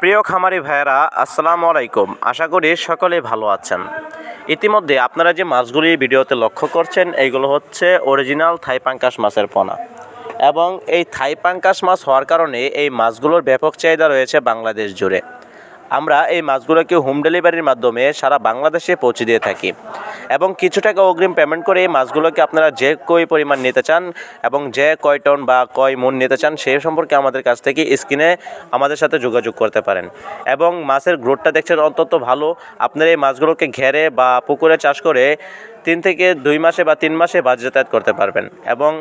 প্রিয় খামারি ভাইয়েরা, আসসালামু আলাইকুম। আশা করি সকলে ভালো আছেন। ইতিমধ্যে আপনারা যে মাছগুলি ভিডিওতে লক্ষ্য করছেন, এইগুলো হচ্ছে অরিজিনাল থাই পাঙ্গাস মাছের পোনা। এবং এই থাই পাঙ্গাস মাছ হওয়ার কারণে এই মাছগুলোর ব্যাপক চাহিদা রয়েছে বাংলাদেশ জুড়ে। আমরা এই মাছগুলোকে হোম ডেলিভারির মাধ্যমে সারা বাংলাদেশে পৌঁছে দিয়ে থাকি এবং কিছু টাকা অগ্রিম পেমেন্ট করে এই মাছগুলোকে আপনারা যে কই পরিমাণ নিতে চান এবং যে কয় টন বা কয় মন নিতে চান সেই সম্পর্কে আমাদের কাছ থেকে স্ক্রিনে আমাদের সাথে যোগাযোগ করতে পারেন। এবং মাছের গ্রোথটা দেখছেন অত্যন্ত ভালো। আপনারা এই মাছগুলোকে ঘেরে বা পুকুরে চাষ করে 3 থেকে 2 মাসে বা 3 মাসে বাজারজাত করতে পারবেন। এবং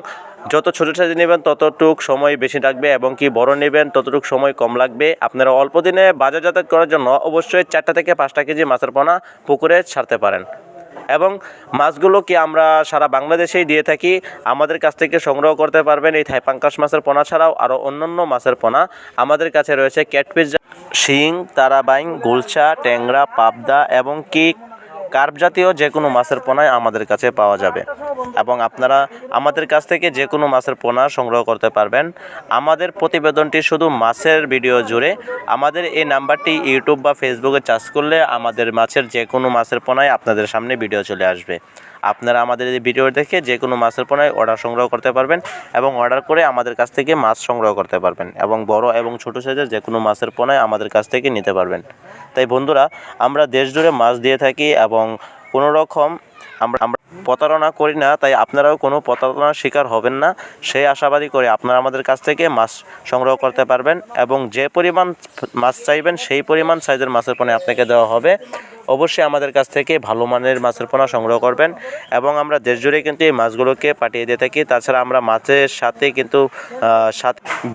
যত ছোটো সাইজ নেবেন ততটুক সময় বেশি লাগবে এবং কি বড় নেবেন ততটুক সময় কম লাগবে। আপনারা অল্প দিনে বাজারজাত করার জন্য অবশ্যই 4 থেকে 5 কেজি মাছের পোনা পুকুরে ছাড়তে পারেন। এবং মাছগুলোকে আমরা সারা বাংলাদেশেই দিয়ে থাকি। আমাদের কাছ থেকে সংগ্রহ করতে পারবেন এই থাই পাঙ্গাস মাছের পোনা ছাড়াও আরও অন্যান্য মাছের পোনা আমাদের কাছে রয়েছে। ক্যাটফিশ, শিং, তারাবাইন, গুলশা, ট্যাংরা, পাবদা এবং কি কার্প জাতীয় যে কোনো মাছের পোনাই আমাদের কাছে পাওয়া যাবে। এবং আপনারা আমাদের কাছ থেকে যে কোনো মাছের পোনা সংগ্রহ করতে পারবেন। আমাদের প্রতিবেদনটি শুধু মাছের ভিডিও জুড়ে। আমাদের এই নাম্বারটি ইউটিউব বা ফেসবুকে সার্চ করলে আমাদের মাছের যে কোনো মাছের পোনায় আপনাদের সামনে ভিডিও চলে আসবে। আপনারা আমাদের এই ভিডিও দেখে যে কোনো মাছের পোনায় অর্ডার সংগ্রহ করতে পারবেন এবং অর্ডার করে আমাদের কাছ থেকে মাছ সংগ্রহ করতে পারবেন এবং বড় এবং ছোটো সাইজের যে কোনো মাছের পোনায় আমাদের কাছ থেকে নিতে পারবেন। তাই বন্ধুরা, আমরা দেশ জুড়ে মাছ দিয়ে থাকি এবং কোনো রকম আমরা প্রতারণা করি না। তাই আপনারাও কোনো প্রতারণার শিকার হবেন না সেই আশাবাদী করে আপনারা আমাদের কাছ থেকে মাছ সংগ্রহ করতে পারবেন এবং যে পরিমাণ মাছ চাইবেন সেই পরিমাণ সাইজের মাছের পোনা আপনাকে দেওয়া হবে। অবশ্যই আমাদের কাছ থেকে ভালো মানের মাছের পোনা সংগ্রহ করবেন এবং আমরা দেশ জুড়ে কিন্তু এই মাছগুলোকে পাঠিয়ে দিয়ে থাকি। তাছাড়া আমরা মাছের সাথে কিন্তু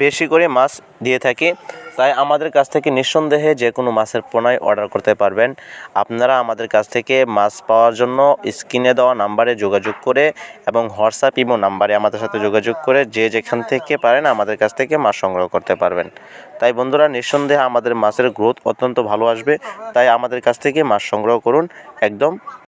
বেশি করে মাছ দিয়ে থাকি। তাই আমাদের কাছ থেকে নিঃসন্দেহে যে কোনো মাছের পোনায় অর্ডার করতে পারবেন। আপনারা আমাদের কাছ থেকে মাছ পাওয়ার জন্য স্ক্রিনে দেওয়া নাম্বারে যোগাযোগ করে এবং হোয়াটসঅ্যাপ ইমো নাম্বারে আমাদের সাথে যোগাযোগ করে যে যেখান থেকে পারেন আমাদের কাছ থেকে মাছ সংগ্রহ করতে পারবেন। তাই বন্ধুরা, নিঃসন্দেহে আমাদের মাছের গ্রোথ অত্যন্ত ভালো আসবে। তাই আমাদের কাছ থেকে মাছ সংগ্রহ করুন একদম